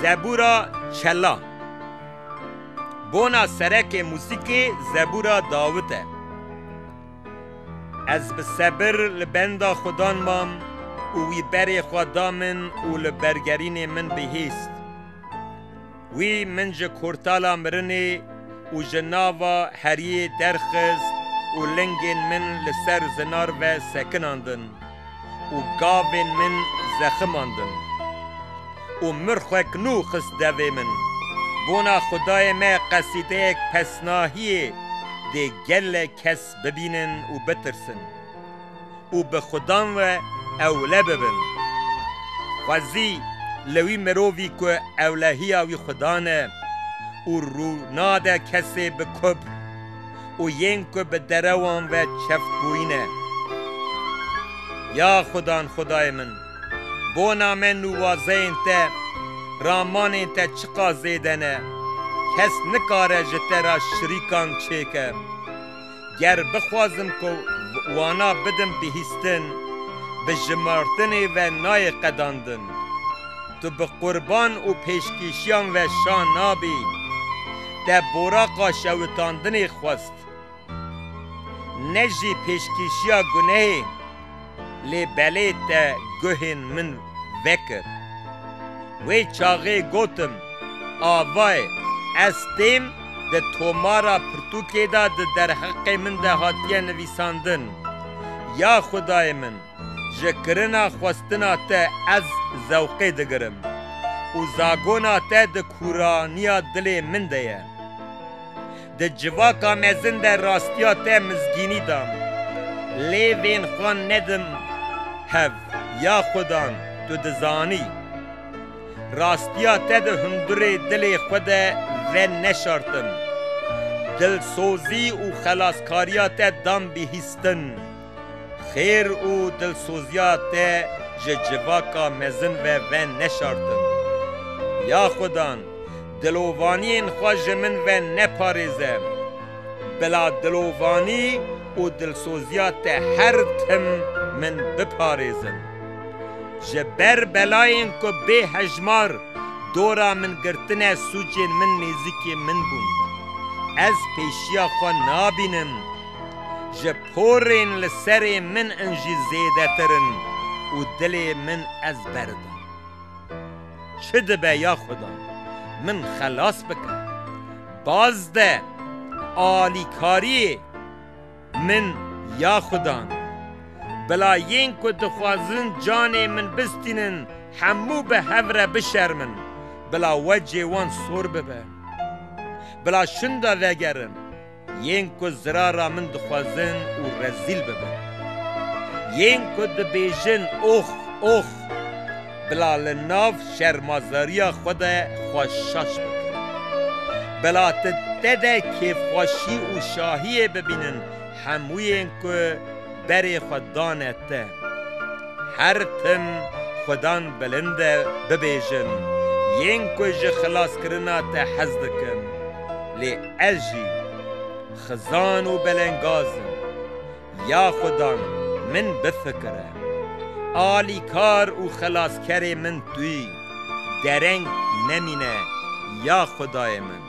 زبورا چلا بونا سرک موسیقی زبورا داوته. از به صبر لبندا خدان مام وی بری خدا من و لبرگرین من بهیست. وی من جه کورتالا مرنی و جناوا هری درخست و لنگین من لسر زنار و سکناندن و گاوین من زخماندن و مرخوک نو خست دوی من. بونا خدای ما قصیده پسناهیه ده گل کس ببینن و بترسن و به خدان و اوله ببن. خوزی لوی مرووی که اولهی آوی خدانه و رو ناده کسی به کبر و ین که به دروان و چفت بوینه. یا خدای من بونا من نوازه انت رامان انت چقا زیدنه کس نکاره جترا شریکان چیکه. گر بخوازم که وانا بدم بهیستن به جمارتن و نای قداندن تو به قربان و پیشکیشیان و شان نابی ده براقا شوتاندن خواست نجی پیشکیشیا گناه لی بلی ده گوهن من وکر وی چاقه گوتم آوای استیم ده تومارا پرتوکه دا ده در حق من ده هاتیه نویساندن. یا خدای من جکرنا خواستنا ته از زوقه دگرم و زاگونا ته ده کورانیا دل من ده ده جواکا مزن ده راستیا ته مزگینی دام لی وین خوان ندم هف. یا خدان تو دزانی راستیا ته ده هندره دل خود و نشارتم دل سوزی و خلاصکاریا ته دام بهیستن خیر او دل سوزیات جواکا مزن و نشارتم. یا خدان دلووانی خواج من و نپاریزم بلا دلووانی و دل سوزیات هر تم من بپاریزم. جبر بلاین که به هجمار دورا من گرتن سوچین من نیزیکی من بون از پیشیا خوا نابینم جپورین لسر من انجی زیده ترن و دل من از بردم. چه دبه یا خدا من خلاص بکن باز ده آلیکاری من. یا خدا بلا ین که دخوازن جان من بستینن همو به هوره بشرمن بلا وجه وان سور ببه بلا شنده وگرن ین که زرارا من دخوازن و رزیل ببن ین که دبیجن اوخ بلا لناف شرمازاریا خود خوشش بکن بلا تده کیف خوشی و شاهی ببینن هموی ین که بری خودانه ته هر تم خودان بلنده ببیجن ین که جه خلاص کرنا ته حز دکن لی اجی خزان و بلنگازم. یا خدا من بفکره آلی کار و خلاص کری من توی درنگ نمینه. یا خدای من